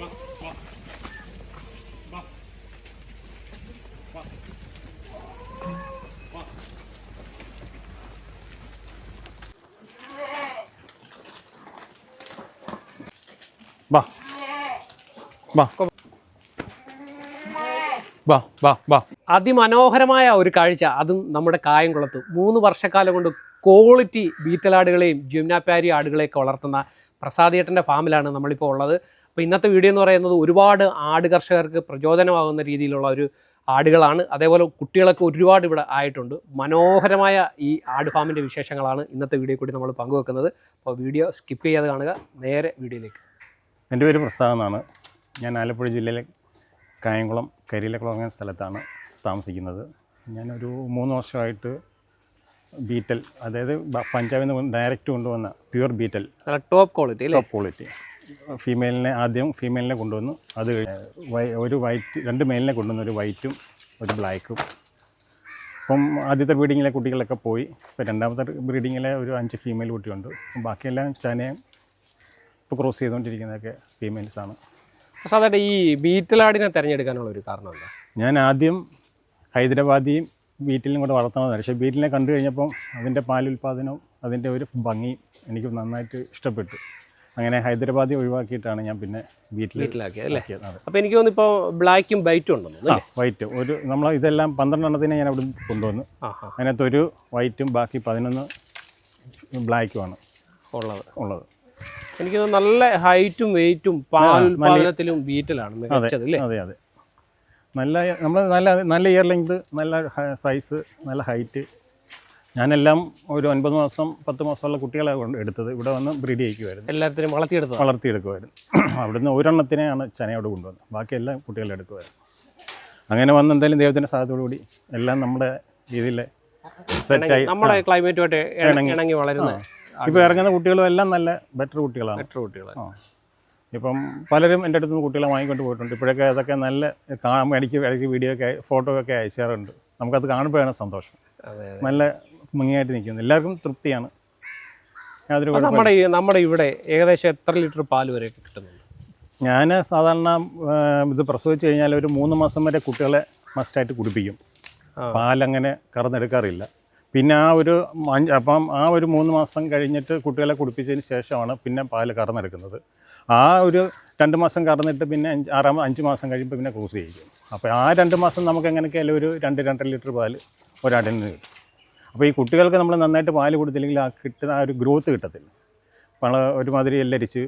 വാ വാ വാ വാ വാ. അതിമനോഹരമായ ഒരു കാഴ്ച, അതും നമ്മുടെ കായംകുളത്ത് 3 വർഷക്കാലം കൊണ്ട് ക്വാളിറ്റി ബീറ്റലാടുകളെയും ജമുനാപാരി ആടുകളെയൊക്കെ വളർത്തുന്ന പ്രസാദേട്ടൻ്റെ ഫാമിലാണ് നമ്മളിപ്പോൾ ഉള്ളത്. അപ്പോൾ ഇന്നത്തെ വീഡിയോ എന്ന് പറയുന്നത് ഒരുപാട് ആട് കർഷകർക്ക് പ്രചോദനമാകുന്ന രീതിയിലുള്ള ഒരു ആടുകളാണ്. അതേപോലെ കുട്ടികളൊക്കെ ഒരുപാട് ഇവിടെ ആയിട്ടുണ്ട്. മനോഹരമായ ഈ ആട് ഫാമിൻ്റെ വിശേഷങ്ങളാണ് ഇന്നത്തെ വീഡിയോ കൂടി നമ്മൾ പങ്കുവെക്കുന്നത്. അപ്പോൾ വീഡിയോ സ്കിപ്പ് ചെയ്യാതെ കാണുക. നേരെ വീഡിയോയിലേക്ക്. എൻ്റെ പേര് പ്രസാദ് എന്നാണ്. ഞാൻ ആലപ്പുഴ ജില്ലയിലെ കായംകുളം കരിയിലക്കുളം എന്ന സ്ഥലത്താണ് താമസിക്കുന്നത്. ഞാനൊരു 3 വർഷമായിട്ട് ബീറ്റൽ, അതായത് പഞ്ചാബിൽ നിന്ന് ഡയറക്റ്റ് കൊണ്ടുവന്ന പ്യുവർ ബീറ്റൽ, ടോപ്പ് ക്വാളിറ്റി ആദ്യം ഫീമെയിലിനെ കൊണ്ടുവന്നു. അത് ഒരു വൈറ്റ്, 2 മെയിലിനെ കൊണ്ടുവന്നു, ഒരു വൈറ്റും ഒരു ബ്ലാക്കും. അപ്പം ആദ്യത്തെ ബ്രീഡിങ്ങിലെ കുട്ടികളൊക്കെ പോയി. ഇപ്പോൾ രണ്ടാമത്തെ ബ്രീഡിങ്ങിലെ ഒരു 5 ഫീമെയിൽ കുട്ടിയുണ്ട്. ബാക്കിയെല്ലാം ചനയും ഇപ്പോൾ ക്രോസ് ചെയ്തുകൊണ്ടിരിക്കുന്നതൊക്കെ ഫീമെയിൽസാണ്. സാധാരണ ഈ ബീറ്റലാടിനെ തിരഞ്ഞെടുക്കാനുള്ള ഒരു കാരണം എന്താ? ഞാൻ ആദ്യം ഹൈദരാബാദിയും ബീറ്റിലും കൂടെ വളർത്തണമെന്ന്. പക്ഷേ ബീറ്റിലിനെ കണ്ടു കഴിഞ്ഞപ്പം അതിൻ്റെ പാലുൽപാദനവും അതിൻ്റെ ഒരു ഭംഗിയും എനിക്ക് നന്നായിട്ട് ഇഷ്ടപ്പെട്ടു. അങ്ങനെ ഹൈദരാബാദി ഒഴിവാക്കിയിട്ടാണ് ഞാൻ പിന്നെ ബീറ്റിലാക്കിയത് അല്ലേ? അപ്പോൾ എനിക്ക് തോന്നുന്നു ഇപ്പോൾ ബ്ലാക്കും വൈറ്റും ഉണ്ടെന്ന്. വൈറ്റ് ഒരു നമ്മൾ ഇതെല്ലാം 12 എണ്ണത്തിനെ ഞാൻ അവിടെ കൊണ്ടുവന്നു. അതിനകത്ത് ഒരു വൈറ്റും ബാക്കി 11 ബ്ലാക്കുമാണ് ഉള്ളത്. എനിക്ക് നല്ല ഹൈറ്റും വെയിറ്റും പാലുൽപാദനത്തിലും ബീറ്റലാണ് മികച്ചത് അല്ലേ? അതെ അതെ. നമ്മൾ നല്ല ഇയർ ലെങ്ത്, നല്ല സൈസ്, നല്ല ഹൈറ്റ്. ഞാനെല്ലാം ഒരു 9 മാസം 10 മാസമുള്ള കുട്ടികളെ എടുത്തത് ഇവിടെ വന്ന് ബ്രീഡ് ചെയ്യിക്കുമായിരുന്നു. എല്ലാത്തിനും വളർത്തിയെടുക്കുമായിരുന്നു. അവിടുന്ന് ഒരെണ്ണത്തിനെയാണ് ചനയോട് കൊണ്ടുവന്നത്, ബാക്കി എല്ലാം കുട്ടികളെ എടുക്കുമായിരുന്നു. അങ്ങനെ വന്ന് എന്തായാലും ദൈവത്തിൻ്റെ സഹായത്തോടുകൂടി എല്ലാം നമ്മുടെ രീതിയിൽ സെറ്റായി, നമ്മുടെ ക്ലൈമറ്റുമായിട്ട് ഇണങ്ങി വളരുന്ന ഇപ്പോൾ ഇറങ്ങുന്ന കുട്ടികളും എല്ലാം നല്ല ബെറ്റർ കുട്ടികളാണ്. ഇപ്പം പലരും എൻ്റെ അടുത്ത് നിന്ന് കുട്ടികളെ വാങ്ങിക്കൊണ്ട് പോയിട്ടുണ്ട്. ഇപ്പോഴൊക്കെ അതൊക്കെ നല്ല ഇടയ്ക്ക് വീഡിയോ ഒക്കെ ഫോട്ടോ ഒക്കെ അയച്ചാറുണ്ട്. നമുക്കത് കാണുമ്പോഴാണ് സന്തോഷം. നല്ല ഭംഗിയായിട്ട് നിൽക്കുന്നു, എല്ലാവർക്കും തൃപ്തിയാണ്. യാതൊരു നമ്മുടെ ഇവിടെ ഏകദേശം എത്ര ലിറ്റർ പാല് വരെ കിട്ടുന്നുണ്ട്? ഞാൻ സാധാരണ ഇത് പ്രസവിച്ച് കഴിഞ്ഞാൽ ഒരു 3 മാസം വരെ കുട്ടികളെ മസ്റ്റായിട്ട് കുടിപ്പിക്കും. പാലങ്ങനെ കറന്നെടുക്കാറില്ല. പിന്നെ ആ ഒരു 3 മാസം കഴിഞ്ഞിട്ട് കുട്ടികളെ കുടിപ്പിച്ചതിന് ശേഷമാണ് പിന്നെ പാല് കറന്നെടുക്കുന്നത്. ആ ഒരു 2 മാസം കറന്നിട്ട് പിന്നെ 5 മാസം കഴിയുമ്പോൾ പിന്നെ ക്രൂസ് ചെയ്യിക്കും. അപ്പോൾ ആ 2 മാസം നമുക്ക് എങ്ങനെയൊക്കെയായാലും ഒരു 2-2.5 ലിറ്റർ പാല് ഒരാടിന് കിട്ടും. അപ്പോൾ ഈ കുട്ടികൾക്ക് നമ്മൾ നന്നായിട്ട് പാല് കൊടുത്തില്ലെങ്കിൽ ആ കിട്ടുന്ന ആ ഒരു ഗ്രോത്ത് കിട്ടത്തില്ല. ഒരുമാതിരി എല്ലരിച്ച്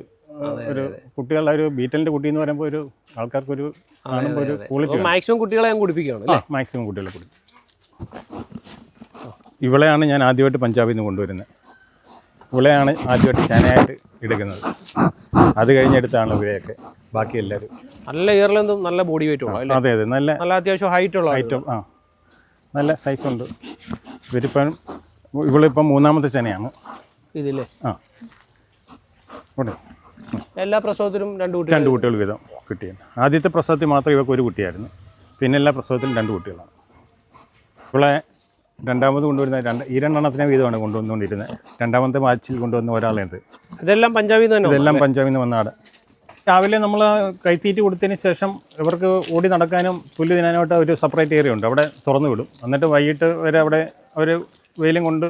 ഒരു കുട്ടികളുടെ ഒരു ബീറ്റലിൻ്റെ കുട്ടി എന്ന് പറയുമ്പോൾ ഒരു ആൾക്കാർക്കൊരു കാണുമ്പോൾ ഒരു ക്വാളിറ്റി. മാക്സിമം കുട്ടികളെ ഞാൻ കുടിപ്പിക്കുകയാണ്. മാക്സിമം കുട്ടികളെ കുടിപ്പിക്കും. ഇവളെയാണ് ഞാൻ ആദ്യമായിട്ട് പഞ്ചാബിൽ നിന്ന് കൊണ്ടുവരുന്നത്. ഇവളെയാണ് ആദ്യമായിട്ട് ചനയായിട്ട് എടുക്കുന്നത്. അത് കഴിഞ്ഞെടുത്താണ് ഇവരെയൊക്കെ ബാക്കി എല്ലാവരും. നല്ല ഇയർലെന്തും നല്ല ബോഡി വെയിറ്റും. അതെ അതെ, നല്ല അത്യാവശ്യം ഹൈറ്റുള്ള ഹൈറ്റും നല്ല സൈസുണ്ട്. ഇവളിപ്പം 3ാമത്തെ ചനയാണ് ഇതില്ലേ? ഇവിടെ എല്ലാ പ്രസവത്തിലും 2 കുട്ടികൾ വീതം കിട്ടിയാണ്. ആദ്യത്തെ പ്രസവത്തിൽ മാത്രം ഇവർക്ക് 1 കുട്ടിയായിരുന്നു. പിന്നെ എല്ലാ പ്രസവത്തിലും 2 കുട്ടികളാണ്. ഇവളെ രണ്ടാമത് കൊണ്ടുവരുന്ന ഈ 2 എണ്ണത്തിനെ വീതമാണ് കൊണ്ടുവന്നുകൊണ്ടിരുന്നത്. രണ്ടാമത്തെ മാച്ചിൽ കൊണ്ടുവന്ന ഒരാളേത്. ഇതെല്ലാം പഞ്ചാബിൽ നിന്ന് വന്ന ആട്. രാവിലെ നമ്മൾ കൈത്തീറ്റി കൊടുത്തതിന് ശേഷം ഇവർക്ക് ഓടി നടക്കാനും പുല്ല് തിന്നാനായിട്ട് ഒരു സെപ്പറേറ്റ് ഏരിയ ഉണ്ട്, അവിടെ തുറന്നു വിടും. എന്നിട്ട് വൈകിട്ട് വരെ അവിടെ അവർ വെയിലും കൊണ്ട്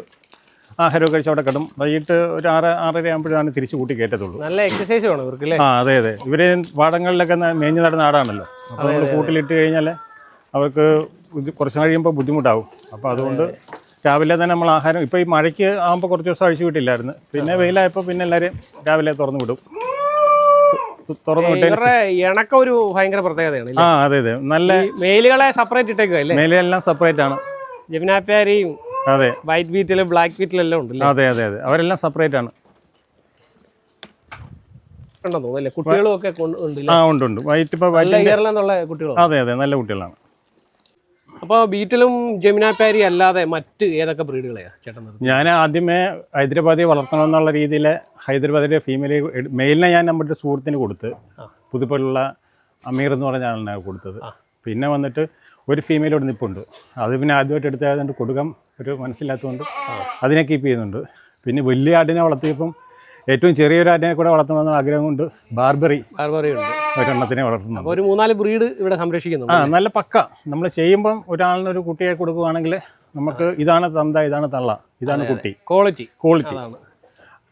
ആഹാരമൊക്കെ കഴിച്ച് അവിടെ കിടും. വൈകിട്ട് ഒരു 6-6:30 ആകുമ്പോഴാണ് തിരിച്ച് കൂട്ടി കയറ്റത്തുള്ളൂ. നല്ല എക്സസൈസ് വേണം ഇവർക്ക്. അതെ അതെ. ഇവർ പാടങ്ങളിലൊക്കെ മേഞ്ഞ് നടന്ന ആടാണല്ലോ. അപ്പോൾ നമ്മൾ കൂട്ടിലിട്ട് കഴിഞ്ഞാൽ അവർക്ക് കുറച്ച് കഴിയുമ്പോൾ ബുദ്ധിമുട്ടാവും. അപ്പോൾ അതുകൊണ്ട് രാവിലെ തന്നെ നമ്മൾ ആഹാരം, ഇപ്പോൾ ഈ മഴയ്ക്ക് ആകുമ്പോൾ കുറച്ച് ദിവസം അഴിച്ചു വിട്ടില്ലായിരുന്നു. പിന്നെ വെയിലായപ്പോൾ പിന്നെ എല്ലാവരും രാവിലെ തുറന്നു വിടും. ഇണക്കം ഒരു ഭയങ്കര പ്രത്യേകതയാണ്. അതെ അതെ. നല്ല മെയിലുകളെ സെപ്പറേറ്റ് ഇട്ടേക്കല്ലേ? മെയിലെല്ലാം സെപ്പറേറ്റ് ആണ്. ജമുനാപാരിയും അതെ വൈറ്റ് ബീറ്റിലും ബ്ലാക്ക് ബീറ്റിലും എല്ലാം ഉണ്ട്. അതെ അതെ അതെ, അവരെല്ലാം സെപ്പറേറ്റ് ആണ്. കുട്ടികളും ഒക്കെ ഉണ്ട്. വൈറ്റ് ഇപ്പോൾ കുട്ടികൾ. അതെ അതെ, നല്ല കുട്ടികളാണ്. അപ്പോൾ ബീറ്റിലും ജമുനാപാരി അല്ലാതെ മറ്റ് ഏതൊക്കെ ബ്രീഡുകളെയാണ് ചേട്ടൻ? ഞാൻ ആദ്യമേ ഹൈദരാബാദി വളർത്തണമെന്നുള്ള രീതിയിൽ ഹൈദരാബാദിലെ മെയിലിനെ ഞാൻ നമ്മുടെ സുഹൃത്തിന് കൊടുത്ത്, പുതുപ്പള്ളിയുള്ള അമീർ എന്ന് പറഞ്ഞ ആളിനാണ് കൊടുത്തത്. പിന്നെ വന്നിട്ട് ഒരു ഫീമെയിലോട് നിൽപ്പുണ്ട്. അത് പിന്നെ ആദ്യമായിട്ട് എടുത്തതുകൊണ്ട് കൊടുക്കാൻ ഒരു മനസ്സില്ലാത്തതുകൊണ്ട് അതിനെ കീപ്പ് ചെയ്യുന്നുണ്ട്. പിന്നെ വലിയ ആടിനെ വളർത്തിയപ്പം ഏറ്റവും ചെറിയൊരു ആടിനെ കൂടെ വളർത്തണമെന്ന ആഗ്രഹം കൊണ്ട് ബാർബറി ഉണ്ട്. ഒരെണ്ണത്തിനെ വളർത്തുന്നു. അപ്പോൾ ഒരു 3-4 ബ്രീഡ് ഇവിടെ സംരക്ഷിക്കുന്നു. നല്ല പക്ക നമ്മൾ ചെയ്യുമ്പം ഒരാളിനൊരു കുട്ടിയെ കൊടുക്കുകയാണെങ്കിൽ നമുക്ക് ഇതാണ് തന്ത, ഇതാണ് തള്ള, ഇതാണ് കുട്ടി, ക്വാളിറ്റി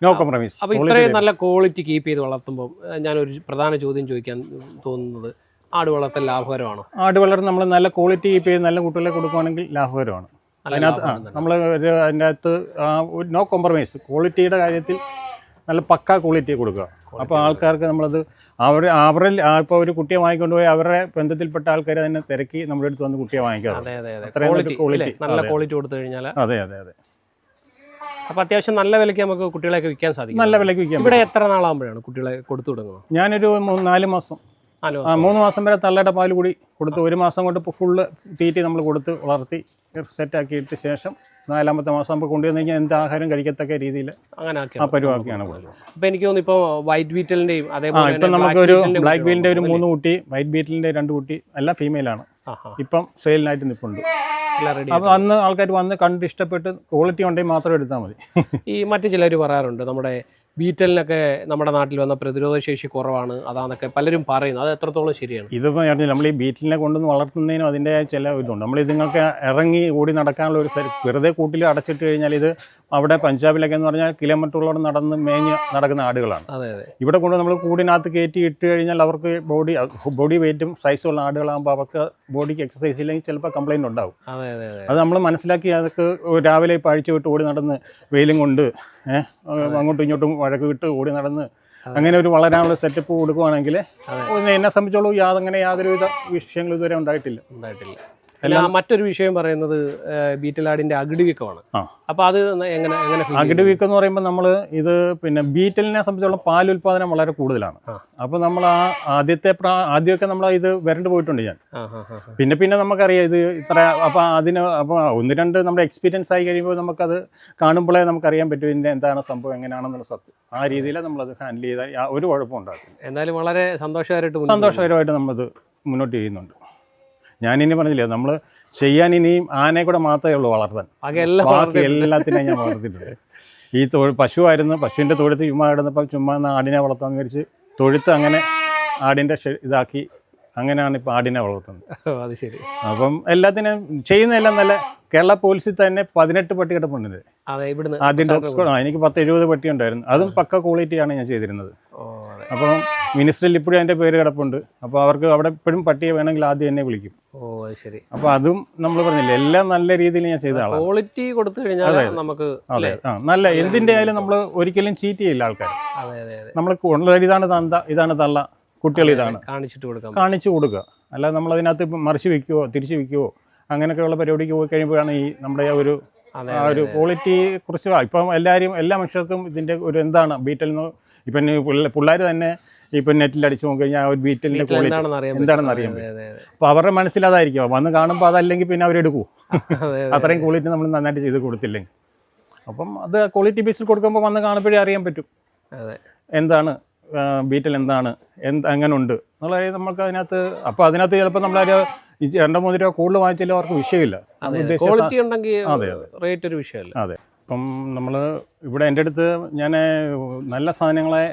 നോ കോംപ്രമൈസ്. അപ്പോൾ ഇത്രയും നല്ല ക്വാളിറ്റി കീപ്പ് ചെയ്ത് വളർത്തുമ്പോൾ ഞാനൊരു പ്രധാന ചോദ്യം ചോദിക്കാൻ തോന്നുന്നത്, ആട് വളർത്തൽ ലാഭകരമാണോ? ആട് വളർന്ന് നമ്മൾ നല്ല ക്വാളിറ്റി കീപ്പ് ചെയ്ത് നല്ല കുട്ടികളെ കൊടുക്കുകയാണെങ്കിൽ ലാഭകരമാണ്. അതിനകത്ത് നമ്മൾ അതിൻ്റെ അകത്ത് നോ കോംപ്രമൈസ്, ക്വാളിറ്റിയുടെ കാര്യത്തിൽ നല്ല പക്ക ക്വാളിറ്റി കൊടുക്കുക. അപ്പോൾ ആൾക്കാർക്ക് നമ്മളത് അവരിൽ ഇപ്പോൾ ഒരു കുട്ടിയെ വാങ്ങിക്കൊണ്ടുപോയി അവരുടെ ബന്ധത്തിൽപ്പെട്ട ആൾക്കാർ തന്നെ തിരക്കി നമ്മുടെ അടുത്ത് വന്ന് കുട്ടിയെ വാങ്ങിക്കാറുണ്ട്. അത്രയും ക്വാളിറ്റി, നല്ല ക്വാളിറ്റി കൊടുത്തു കഴിഞ്ഞാൽ. അതെ. അപ്പോൾ അത്യാവശ്യം നല്ല വിലയ്ക്ക് നമുക്ക് കുട്ടികളെയൊക്കെ വിൽക്കാൻ സാധിക്കും. നല്ല വിലയ്ക്ക് വിൽക്കാം. ഇവിടെ എത്ര നാളാകുമ്പോഴാണ് കുട്ടികളെ കൊടുത്തു തുടങ്ങുന്നത്? ഞാനൊരു 4 മാസം 3 മാസം വരെ തള്ളയുടെ പാൽ കൂടി കൊടുത്ത് 1 മാസം കൊണ്ട് ഇപ്പോൾ ഫുള്ള് തീറ്റി നമ്മൾ കൊടുത്ത് വളർത്തി സെറ്റാക്കിയിട്ട് ശേഷം 4ാമത്തെ മാസം നമുക്ക് കൊണ്ടുവന്ന് കഴിഞ്ഞാൽ എന്ത് ആഹാരം കഴിക്കത്തക്ക രീതിയിൽ അങ്ങനെ ആ പരിവാക്കിയാണ് കൊടുക്കുന്നത്. അപ്പോൾ എനിക്ക് തോന്നുന്നു ഇപ്പോൾ വൈറ്റ് ബീറ്റലിൻ്റെയും അതേപോലെ ഇപ്പം നമുക്കൊരു ബ്ലാക്ക് ബീലിൻ്റെ ഒരു 3 കുട്ടി, വൈറ്റ് ബീറ്റലിൻ്റെ 2 കുട്ടി, എല്ലാം ഫീമെയിലാണ്. ഇപ്പം സെയിലിനായിട്ട് നിൽപ്പുണ്ട്. അപ്പോൾ അന്ന് ആൾക്കാർ വന്ന് കണ്ട് ഇഷ്ടപ്പെട്ട് ക്വാളിറ്റി ഉണ്ടെങ്കിൽ മാത്രം എടുത്താൽ മതി. ഈ മറ്റു ചിലർ പറയാറുണ്ട് നമ്മുടെ ബീറ്റലിനൊക്കെ നമ്മുടെ നാട്ടിൽ വന്ന പ്രതിരോധ ശേഷി കുറവാണ്, അതാന്നൊക്കെ പലരും പറയുന്നു. അത് എത്രത്തോളം ശരിയാണ്? ഇതിപ്പോൾ നമ്മൾ ഈ ബീറ്റലിനെ കൊണ്ടുവന്ന് വളർത്തുന്നതിനും അതിൻ്റെ ചില ഇതുണ്ട്. നമ്മൾ ഇതുങ്ങൾക്ക് ഇറങ്ങി ഓടി നടക്കാനുള്ള ഒരു വെറുതെ കൂട്ടിൽ അടച്ചിട്ട് കഴിഞ്ഞാൽ ഇത് അവിടെ പഞ്ചാബിലൊക്കെ എന്ന് പറഞ്ഞാൽ കിലോമീറ്ററുകളോട് നടന്ന് മേഞ്ഞ് നടക്കുന്ന ആടുകളാണ്. ഇവിടെ കൊണ്ട് നമ്മൾ കൂടിനകത്ത് കയറ്റി ഇട്ട് കഴിഞ്ഞാൽ അവർക്ക് ബോഡി വെയിറ്റും സൈസുള്ള ആടുകളാകുമ്പോൾ അവർക്ക് ബോഡിക്ക് എക്സസൈസ് ഇല്ലെങ്കിൽ ചിലപ്പോൾ കംപ്ലൈൻറ്റ് ഉണ്ടാവും. അത് നമ്മൾ മനസ്സിലാക്കി അതൊക്കെ രാവിലെ ഇപ്പോൾ അഴിച്ചു വിട്ട് ഓടി നടന്ന് വെയിലും കൊണ്ട് അങ്ങോട്ടും ഇങ്ങോട്ടും വഴക്ക് വിട്ട് ഓടി നടന്ന് അങ്ങനെ ഒരു വളരാനുള്ള സെറ്റപ്പ് കൊടുക്കുകയാണെങ്കിൽ എന്നെ സംബന്ധിച്ചോളൂ അങ്ങനെ യാതൊരുവിധ വിഷയങ്ങളും ഇതുവരെ ഉണ്ടായിട്ടില്ല. മറ്റൊരു വിഷയം പറയുന്നത് ബീറ്റലാടിന്റെ അകിട് വീക്കമാണ്. അപ്പോൾ അത് എങ്ങനെ അകിട് വീക്കം എന്ന് പറയുമ്പോൾ നമ്മൾ ഇത് പിന്നെ ബീറ്റലിനെ സംബന്ധിച്ചോളം പാൽ ഉൽപ്പാദനം വളരെ കൂടുതലാണ്. അപ്പോൾ നമ്മൾ ആദ്യമൊക്കെ നമ്മൾ ഇത് വരണ്ട് പോയിട്ടുണ്ട് ഞാൻ. പിന്നെ നമുക്കറിയാം ഇത് ഇത്ര. അപ്പോൾ അപ്പോൾ 1-2 നമ്മുടെ എക്സ്പീരിയൻസ് ആയി കഴിയുമ്പോൾ നമുക്കത് കാണുമ്പോഴേ നമുക്കറിയാൻ പറ്റും ഇതിൻ്റെ എന്താണ് സംഭവം, എങ്ങനെയാണെന്നുള്ള സത്യം. ആ രീതിയിൽ നമ്മളത് ഹാൻഡിൽ ചെയ്താൽ ഒരു കുഴപ്പം ഉണ്ടാക്കും. എന്തായാലും വളരെ സന്തോഷകരമായിട്ട് നമ്മളത് മുന്നോട്ട് ചെയ്യുന്നുണ്ട്. ഞാനിനി പറഞ്ഞില്ല, നമ്മൾ ചെയ്യാൻ ഇനിയും ആനയെ കൂടെ മാത്രമേ ഉള്ളൂ വളർത്താൻ. ബാക്കി എല്ലാത്തിനെയും ഞാൻ വളർത്തിയിട്ടുണ്ട്. ഈ പശുവായിരുന്നു, പശുവിൻ്റെ തൊഴുത്ത് ചുമ്മാ കിടന്നപ്പോൾ ചുമ്മാ ആടിനെ വളർത്താമെന്ന് വിചാരിച്ച് തൊഴുത്ത് അങ്ങനെ ആടിൻ്റെ ഇതാക്കി അങ്ങനെയാണ് ഇപ്പോൾ ആടിനെ വളർത്തുന്നത്. അത് ശരി. അപ്പം എല്ലാത്തിനും ചെയ്യുന്നതെല്ലാം നല്ല. കേരള പോലീസിൽ തന്നെ 18 പട്ടി കിടപ്പുണ്ട്. ആദ്യം ഡോഗ് സ്ക്വാഡ് എനിക്ക് 10-70 പട്ടി ഉണ്ടായിരുന്നു. അതും പക്ക ക്വാളിറ്റിയാണ് ഞാൻ ചെയ്തിരുന്നത്. അപ്പം മിനിസ്റ്ററിൽ ഇപ്പോഴും അതിൻ്റെ പേര് കിടപ്പുണ്ട്. അപ്പോൾ അവർക്ക് അവിടെ എപ്പോഴും പട്ടിയെ വേണമെങ്കിൽ ആദ്യം എന്നെ വിളിക്കും. ശരി. അപ്പോൾ അതും നമ്മൾ പറഞ്ഞില്ലേ എല്ലാം നല്ല രീതിയിൽ ഞാൻ ചെയ്ത ആളാണ്. ക്വാളിറ്റി കൊടുത്തു കഴിഞ്ഞാൽ നമുക്ക് നല്ല എന്തിൻ്റെ ആയാലും നമ്മൾ ഒരിക്കലും ചീറ്റ് ചെയ്യില്ല ആൾക്കാർ. നമ്മൾ ഉള്ളത് ഇതാണ് തന്ത, ഇതാണ് തള്ള, കുട്ടികൾ ഇതാണ് കാണിച്ചു കൊടുക്കുക. അല്ലാതെ നമ്മളതിനകത്ത് മറിച്ച് വയ്ക്കുവോ തിരിച്ച് വയ്ക്കുവോ അങ്ങനെയൊക്കെയുള്ള പരിപാടിക്ക് പോയി കഴിയുമ്പോഴാണ് ഈ നമ്മുടെ ആ ഒരു ക്വാളിറ്റിയെ കുറിച്ച് ഇപ്പം എല്ലാ മനുഷ്യർക്കും ഇതിൻ്റെ ഒരു എന്താണ് ബീറ്റലിന് ഇപ്പം പിള്ളേർ തന്നെ ഇപ്പം നെറ്റിൽ അടിച്ചു നോക്കി കഴിഞ്ഞാൽ ഒരു ബീറ്റലിൻ്റെ ക്വാളിറ്റി എന്താണെന്ന് അറിയാൻ പറ്റും. അപ്പോൾ അവരുടെ മനസ്സിലതായിരിക്കും. വന്ന് കാണുമ്പോൾ അതല്ലെങ്കിൽ പിന്നെ അവരെടുക്കൂ. അത്രയും ക്വാളിറ്റി നമ്മൾ നന്നായിട്ട് ചെയ്ത് കൊടുത്തില്ലെങ്കിൽ. അപ്പം അത് ക്വാളിറ്റി ബേസിൽ കൊടുക്കുമ്പോൾ വന്ന് കാണുമ്പോഴേ അറിയാൻ പറ്റും എന്താണ് ബീറ്റൽ എന്താണ് അങ്ങനെ ഉണ്ട് എന്നുള്ള കാര്യം നമുക്ക് അതിനകത്ത്. അപ്പോൾ അതിനകത്ത് ചിലപ്പോൾ നമ്മളൊരു 2-3 രൂപ കൂടുതൽ വാങ്ങിച്ചാലും അവർക്ക് വിഷയമില്ല. അതെ. ഇപ്പം നമ്മൾ ഇവിടെ എൻ്റെ അടുത്ത് ഞാൻ നല്ല സാധനങ്ങളെ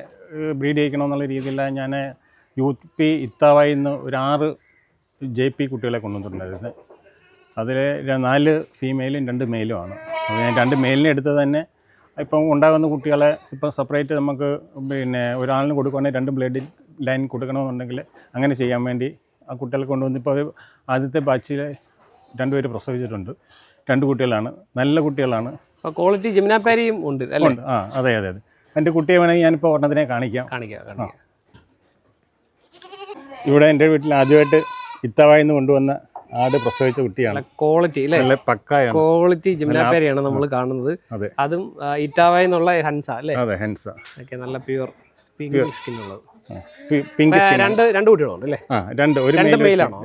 ബ്രീഡ് ചെയ്യിക്കണമെന്നുള്ള രീതിയിലാണ് ഞാൻ UP ഇത്താവായി നിന്ന് ഒരു 6 JP കുട്ടികളെ കൊണ്ടുവന്നിട്ടുണ്ടായിരുന്നു. അതിൽ 4 ഫീമെയിലും 2 മെയിലുമാണ്. അപ്പോൾ ഞാൻ 2 മെയിലിനെ എടുത്തത് തന്നെ ഇപ്പം ഉണ്ടാകുന്ന കുട്ടികളെ ഇപ്പം സെപ്പറേറ്റ് നമുക്ക് പിന്നെ ഒരാളിന് കൊടുക്കുകയാണെങ്കിൽ 2 ബ്ലഡ് ലൈൻ കൊടുക്കണമെന്നുണ്ടെങ്കിൽ അങ്ങനെ ചെയ്യാൻ വേണ്ടി ആ കുട്ടികളെ കൊണ്ടുവന്ന് ഇപ്പോൾ ആദ്യത്തെ ബാച്ചിൽ 2 പേര് പ്രസവിച്ചിട്ടുണ്ട്. 2 കുട്ടികളാണ്, നല്ല കുട്ടികളാണ്. ക്വാളിറ്റി ജിംനാപ്പാരിയും ഉണ്ട്. അതെ. എൻ്റെ കുട്ടിയെ വേണമെങ്കിൽ ഞാനിപ്പോൾ ഒരെണ്ണത്തിനെ കാണിക്കാം. ഇവിടെ എൻ്റെ വീട്ടിൽ ആദ്യമായിട്ട് ഇത്തവായിൽ നിന്ന് കൊണ്ടുവന്ന ആട് പ്രസവിച്ച കുട്ടിയാണ്. ക്വാളിറ്റി ജിംനാപ്പാരിയാണ് നമ്മൾ കാണുന്നത്. അതും ഇറ്റാവായി എന്നുള്ള ഹൻസ അല്ലേ? അതെ, ഹൻസ. നല്ല പ്യുവർ സ്കിൻ ഉള്ളത്. രണ്ട് കുട്ടികളുണ്ട് അല്ലേ?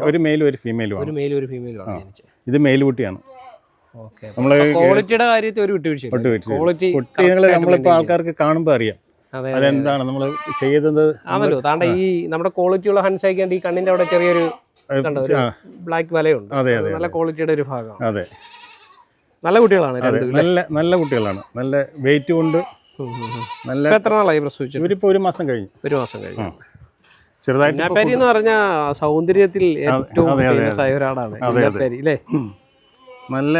ഒരു മെയിലും ഒരു ഫീമെയിലും. ഇത് മെയിൽ കുട്ടിയാണ്. ക്വാളിറ്റിയുടെ കാര്യത്തിൽ ഒരു കുട്ടികളെ നമ്മളിപ്പോൾ ആൾക്കാർക്ക് കാണുമ്പോൾ അറിയാം അതെന്താണ് നമ്മൾ ചെയ്തത്. ആണല്ലോ താണ്ട ഈ നമ്മുടെ ക്വാളിറ്റിയുള്ള ഹൻസായിക്കാണ്ട് ഈ കണ്ണിന്റെ അവിടെ ചെറിയൊരു ബ്ലാക്ക് വലയുണ്ട്. നല്ല ക്വാളിറ്റിയുടെ ഒരു ഭാഗമാണ്. അതെ, നല്ല കുട്ടികളാണ്. നല്ല കുട്ടികളാണ്. നല്ല വെയിറ്റും ഉണ്ട്, നല്ല ഇപ്പൊ എത്ര നാളായി പ്രസവിച്ചു? ഇവരിപ്പോൾ 1 മാസം കഴിഞ്ഞു. 1 മാസം കഴിഞ്ഞു. ചെറുതായിട്ട് ജിംനാപ്യാരി എന്ന് പറഞ്ഞാൽ സൗന്ദര്യത്തിൽ ഏറ്റവും ഫേമസ് ആയ ഒരാളാണ് ജിംനാപ്യാരി അല്ലേ? നല്ല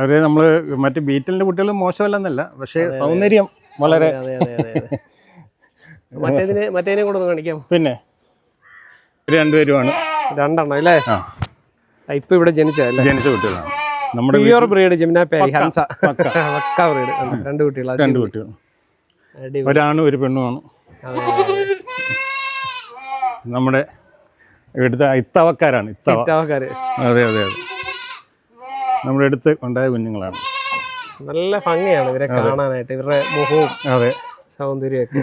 അവര് നമ്മൾ മറ്റു ബീറ്റലിന്റെ കുട്ടികൾ മോശമല്ലെന്നല്ല, പക്ഷേ സൗന്ദര്യം വളരെ. അതെ അതെ അതെ അതെ. മറ്റേതിനെ കൂടെ ഒന്ന് കാണിക്കാം. പിന്നെ രണ്ടുപേരുമാണ്. 2 എണ്ണം അല്ലേ? ഇപ്പൊ ഇവിടെ ജനിച്ചല്ലേ? ജനിച്ച കുട്ടികളാണ് നമ്മുടെ പ്യുവർ ബ്രീഡ് ജിംനാപ്യാരി ഹൻസ. പക്ക ബ്രീഡ്. 2 കുട്ടികളാണ്. 2 കുട്ടികൾ, ഒരാണും ഒരു പെണ്ണുമാണ്. നമ്മുടെ ഇവിടുത്തെ ഇത്തവക്കാരാണ്. ഇത്തവക്കാര്. അതെ അതെ അതെ, നമ്മുടെ അടുത്ത് ഉണ്ടായ കുഞ്ഞുങ്ങളാണ്. നല്ല ഭംഗിയാണ് ഇവരെ കാണാനായിട്ട്, ഇവരുടെ മുഖവും അതെ സൗന്ദര്യമൊക്കെ.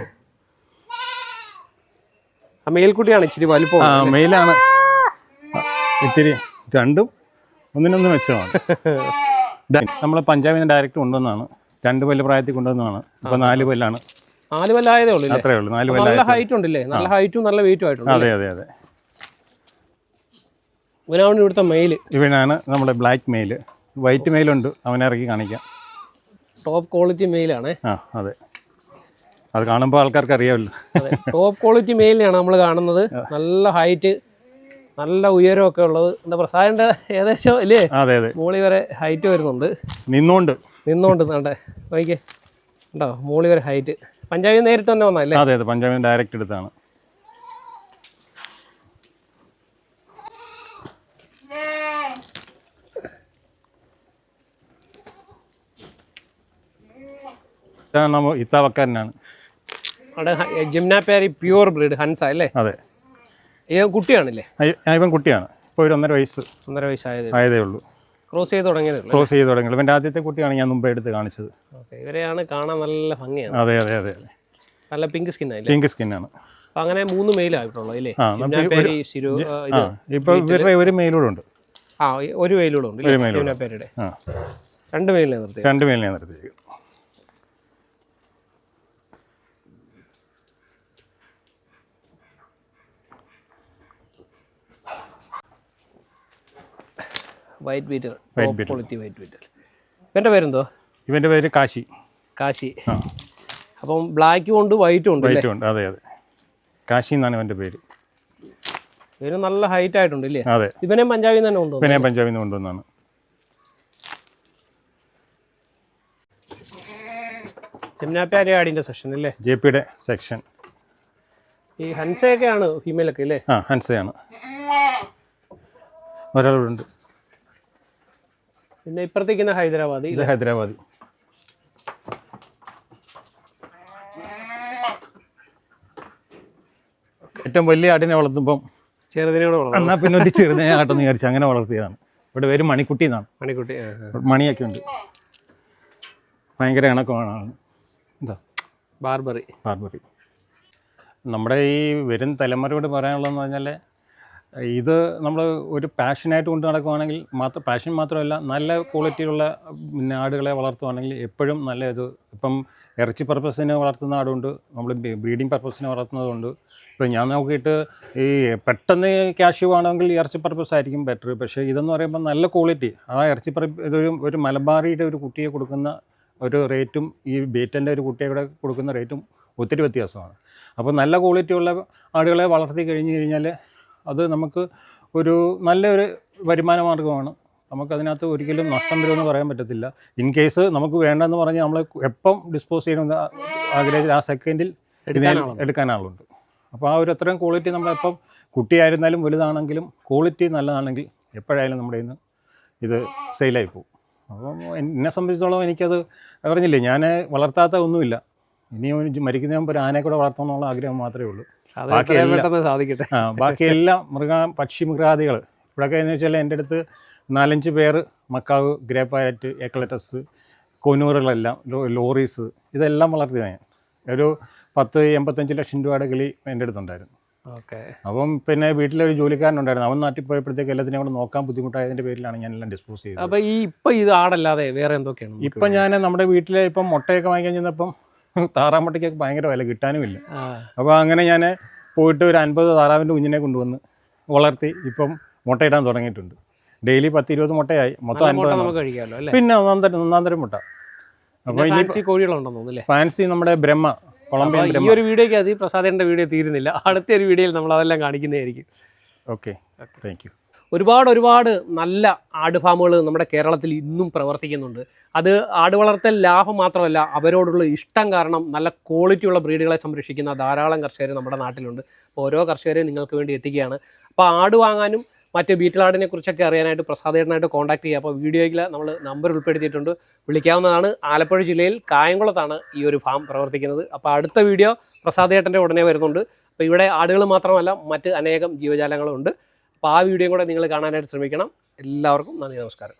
ആ മേൽക്കുട്ടിയാണ് ഇച്ചിരി വലുപ്പം. മെയിലാണ് ഇത്തിരി, രണ്ടും ഒന്നിനൊന്ന് മെച്ചമാണ്. നമ്മൾ പഞ്ചാബിൽ നിന്ന് ഡയറക്റ്റ് കൊണ്ടുവന്നതാണ്. 2 പല്ല് പ്രായത്തിൽ കൊണ്ടുവന്നതാണ്. ഇപ്പോൾ 4 പല്ലാണ്. 4 പല്ലായതേ ഉള്ളൂ. അത്രേ ഉള്ളൂ. 4 നല്ല ഹൈറ്റ് ഉണ്ടല്ലേ? നല്ല ഹൈറ്റും നല്ല വെയിറ്റും ആയിട്ടുണ്ട്. അതെ അതെ അതെ. ഇവനാണ് ഇവിടുത്തെ മെയില്. ഇവനാണ് നമ്മുടെ ബ്ലാക്ക് മെയില്. വൈറ്റ് മെയിലുണ്ട്, അവനെ ഇറക്കി കാണിക്കാം. ടോപ്പ് ക്വാളിറ്റി മെയിലാണ്. അതെ, അത് കാണുമ്പോൾ ആൾക്കാർക്ക് അറിയാമല്ലോ. അതെ, ടോപ്പ് ക്വാളിറ്റി മെയിലിനെയാണ് നമ്മൾ കാണുന്നത്. നല്ല ഹൈറ്റ്, നല്ല ഉയരമൊക്കെ ഉള്ളത്. എന്താ പ്രസാദിന്റെ ഏകദേശം അല്ലേ? അതെ അതെ, മോളി വരെ ഹൈറ്റ് വരുന്നുണ്ട്. നിന്നോണ്ട് നോക്കേ ഉണ്ടോ? മോളി വരെ ഹൈറ്റ്. പഞ്ചാബിൽ നേരിട്ട് തന്നെ വന്നല്ലേ? അതെ അതെ, പഞ്ചാബിൽ നിന്ന് ഡയറക്റ്റ് എടുത്താണ്. ഇത്താവക്കാരനാണ്. അവിടെ ജിംനാപ്യാരി പ്യുവർ ബ്രീഡ് ഹൻസ അല്ലേ? അതെ. കുട്ടിയാണല്ലേ? ഇവൻ കുട്ടിയാണ്. ഇപ്പോൾ ഒരു 1.5 വയസ്സ്. 1.5 വയസ്സായതേ ഉള്ളൂ. ക്രോസ് ചെയ്ത് തുടങ്ങിയതേ തുടങ്ങിയുള്ളൂ. ഇവൻ്റെ ആദ്യത്തെ കുട്ടിയാണ് ഞാൻ മുമ്പേ എടുത്ത് കാണിച്ചത്. ഓക്കെ, ഇവരെയാണ് കാണാൻ നല്ല ഭംഗിയാണ്. അതെ അതെ അതെ അതെ, നല്ല പിങ്ക് സ്കിന്നാണ്. പിങ്ക് സ്കിന്നാണ്. അപ്പം അങ്ങനെ 3 മെയിലായിട്ടുള്ളൂ അല്ലേ? ഇപ്പോൾ ഇവരുടെ ഒരു മെയിലൂടെ ഉണ്ട്. ഒരു മെയിലൂടെ ഉണ്ട് ജിംനാപ്യാരിയുടെ. 2 മെയിലിനെ നിർത്തി. 2 മെയിലിനെ നിർത്തി. White beater, quality white beater. ഇവൻ്റെ പേരെന്തോ? ഇവൻ്റെ പേര് കാശി. അപ്പം ബ്ലാക്കും ഉണ്ട് വൈറ്റും ഉണ്ട്. അതെ അതെ, കാശി എന്നാണ് ഇവൻ്റെ പേര്. ഇവന് നല്ല ഹൈറ്റ് ആയിട്ടുണ്ട് അല്ലേ? അതെ. ഇവനെ പഞ്ചാബിൽ നിന്ന് തന്നെ കൊണ്ടുവന്നു. ഇവനെ പഞ്ചാബിൽ നിന്ന് കൊണ്ടുവന്നാണ്. ജിംനാപ്യാരി ആടിൻ്റെ സെക്ഷൻ അല്ലേ? JPയുടെ സെക്ഷൻ. ഈ ഹൻസയൊക്കെയാണ് ഫീമെയിലൊക്കെ അല്ലേ? ഹൻസയാണ്. ഒരാളുണ്ട്. പിന്നെ ഇപ്പുറത്തേക്കുന്ന ഹൈദരാബാദി. ഇത് ഹൈദരാബാദി. ഏറ്റവും വലിയ ആടിനെ വളർത്തുമ്പം ചെറുതിനോട് വളർത്തും. എന്നാൽ പിന്നെ ഒരു ചെറുതിനെ ആട്ടെന്ന് വിചാരിച്ചു അങ്ങനെ വളർത്തിയതാണ്. ഇവിടെ പേര് മണിക്കുട്ടി എന്നാണ്. മണിക്കുട്ടി. മണിയൊക്കെ ഉണ്ട്. ഭയങ്കര ഇണക്കമാണ്. എന്താ ബാർബറി. നമ്മുടെ ഈ വരും തലമുറയോട് പറയാനുള്ളതെന്ന് പറഞ്ഞാൽ, ഇത് നമ്മൾ ഒരു പാഷനായിട്ട് കൊണ്ട് നടക്കുകയാണെങ്കിൽ പാഷൻ മാത്രമല്ല, നല്ല ക്വാളിറ്റിയുള്ള പിന്നെ ആടുകളെ വളർത്തുകയാണെങ്കിൽ എപ്പോഴും നല്ല ഇത്. ഇപ്പം ഇറച്ചി പർപ്പസിന് വളർത്തുന്ന ആടുണ്ട്, നമ്മൾ ബ്രീഡിംഗ് പർപ്പസിന് വളർത്തുന്നതുകൊണ്ട്. ഇപ്പം ഞാൻ നോക്കിയിട്ട് ഈ പെട്ടെന്ന് ക്യാഷ് ആണെങ്കിൽ ഇറച്ചി പർപ്പസ് ആയിരിക്കും ബെറ്റർ. പക്ഷേ ഇതെന്ന് പറയുമ്പോൾ നല്ല ക്വാളിറ്റി, ഇറച്ചി ഒരു മലബാറിയുടെ ഒരു കുട്ടിയെ കൊടുക്കുന്ന ഒരു റേറ്റും ഈ ബീറ്റൻ്റെ ഒരു കുട്ടിയെ കൂടെ കൊടുക്കുന്ന റേറ്റും ഒത്തിരി വ്യത്യാസമാണ്. അപ്പോൾ നല്ല ക്വാളിറ്റിയുള്ള ആടുകളെ വളർത്തി കഴിഞ്ഞാൽ അത് നമുക്ക് ഒരു നല്ലൊരു വരുമാന മാർഗ്ഗമാണ്. നമുക്കതിനകത്ത് ഒരിക്കലും നഷ്ടം വരുമെന്ന് പറയാൻ പറ്റത്തില്ല. ഇൻ കേസ് നമുക്ക് വേണ്ടെന്ന് പറഞ്ഞാൽ നമ്മൾ എപ്പം ഡിസ്പോസ് ചെയ്യണമെന്ന് ആഗ്രഹിച്ചാൽ ആ സെക്കൻഡിൽ എടുക്കാനാളുണ്ട്. അപ്പോൾ ആ ഒരു അത്രയും ക്വാളിറ്റി നമ്മളെപ്പം കുട്ടിയായിരുന്നാലും വലുതാണെങ്കിലും ക്വാളിറ്റി നല്ലതാണെങ്കിൽ എപ്പോഴായാലും നമ്മുടെ ഇന്ന് ഇത് സെയിലായി പോകും. അപ്പം എന്നെ സംബന്ധിച്ചിടത്തോളം എനിക്കത് പറഞ്ഞില്ലേ, ഞാൻ വളർത്താത്ത ഒന്നുമില്ല. ഇനി മരിക്കുന്ന മുമ്പ് ഒരു ആനയെ കൂടെ വളർത്തണമെന്നുള്ള ആഗ്രഹം മാത്രമേ ഉള്ളൂ. സാധിക്കട്ടെ. ബാക്കിയെല്ലാം പക്ഷി മൃഗാദികൾ ഇവിടെയൊക്കെ എന്ന് വെച്ചാൽ എൻ്റെ അടുത്ത് 4-5 പേര് മക്കാവ്, ഗ്രേ പാരറ്റ്, എക്ലറ്റസ്, കൊനൂറുകളെല്ലാം, ലോറീസ് ഇതെല്ലാം വളർത്തിയതാണ് ഞാൻ. ഒരു 10-85 ലക്ഷം രൂപയുടെ കിളി എൻ്റെ അടുത്തുണ്ടായിരുന്നു. അപ്പം പിന്നെ വീട്ടിലൊരു ജോലിക്കാരനുണ്ടായിരുന്നു. അവൻ നാട്ടിൽ പോയപ്പോഴത്തേക്ക് എല്ലാത്തിനെയും കൂടെ നോക്കാൻ ബുദ്ധിമുട്ടായതിൻ്റെ പേരിലാണ് ഞാനെല്ലാം ഡിസ്പോസ് ചെയ്തത്. അപ്പോൾ ഇപ്പം ഇത് ആടല്ലാതെ വേറെ എന്തൊക്കെയാണ്? ഇപ്പം ഞാൻ നമ്മുടെ വീട്ടിലെ ഇപ്പം മുട്ടയൊക്കെ വാങ്ങിക്കാൻ ചെന്നപ്പം താറാമുട്ടയ്ക്കൊക്കെ ഭയങ്കര വില, കിട്ടാനുമില്ല. അപ്പോൾ അങ്ങനെ ഞാൻ പോയിട്ട് ഒരു 50 താറാവിൻ്റെ കുഞ്ഞിനെ കൊണ്ടുവന്ന് വളർത്തി ഇപ്പം മുട്ടയിടാൻ തുടങ്ങിയിട്ടുണ്ട്. ഡെയിലി 10-20 മുട്ടയായി. മൊത്തം 50. നമുക്ക് കഴിക്കാമല്ലോ അല്ലേ? പിന്നെ ഒന്നാന്തരം മുട്ട. അപ്പോൾ ഇനി ഫാൻസി കോഴികളുണ്ടെന്ന് തോന്നുന്നു. ഫാൻസി നമ്മുടെ ബ്രഹ്മ, കൊളംബിയൻ ഈ ബ്രഹ്മ. ഒരു വീഡിയോയ്ക്ക് അത് പ്രസാദേട്ടൻ്റെ വീഡിയോ തീരുന്നില്ല. അടുത്തൊരു വീഡിയോയിൽ നമ്മൾ അതെല്ലാം കാണിക്കുന്നതായിരിക്കും. Okay, thank you. ഒരുപാട് നല്ല ആട് ഫാമുകൾ നമ്മുടെ കേരളത്തിൽ ഇന്നും പ്രവർത്തിക്കുന്നുണ്ട്. അത് ആട് വളർത്തൽ ലാഭം മാത്രമല്ല, അവരോടുള്ള ഇഷ്ടം കാരണം നല്ല ക്വാളിറ്റിയുള്ള ബ്രീഡുകളെ സംരക്ഷിക്കുന്ന ധാരാളം കർഷകർ നമ്മുടെ നാട്ടിലുണ്ട്. അപ്പോൾ ഓരോ കർഷകരെയും നിങ്ങൾക്ക് വേണ്ടി എത്തിക്കുകയാണ്. അപ്പോൾ ആട് വാങ്ങാനും മറ്റ് ബീറ്റിലാടിനെ കുറിച്ചൊക്കെ അറിയാനായിട്ട് പ്രസാദേട്ടനായിട്ട് കോൺടാക്ട് ചെയ്യുക. അപ്പോൾ വീഡിയോയിൽ നമ്മൾ നമ്പർ ഉൾപ്പെടുത്തിയിട്ടുണ്ട്, വിളിക്കാവുന്നതാണ്. ആലപ്പുഴ ജില്ലയിൽ കായംകുളത്താണ് ഈ ഒരു ഫാം പ്രവർത്തിക്കുന്നത്. അപ്പോൾ അടുത്ത വീഡിയോ പ്രസാദേട്ടൻ്റെ ഉടനെ വരുന്നുണ്ട്. അപ്പോൾ ഇവിടെ ആടുകൾ മാത്രമല്ല മറ്റ് അനേകം ജീവജാലങ്ങളും ഉണ്ട്. അപ്പോൾ ആ വീഡിയോ കൂടെ നിങ്ങൾ കാണാനായിട്ട് ശ്രമിക്കണം. എല്ലാവർക്കും നന്ദി, നമസ്കാരം.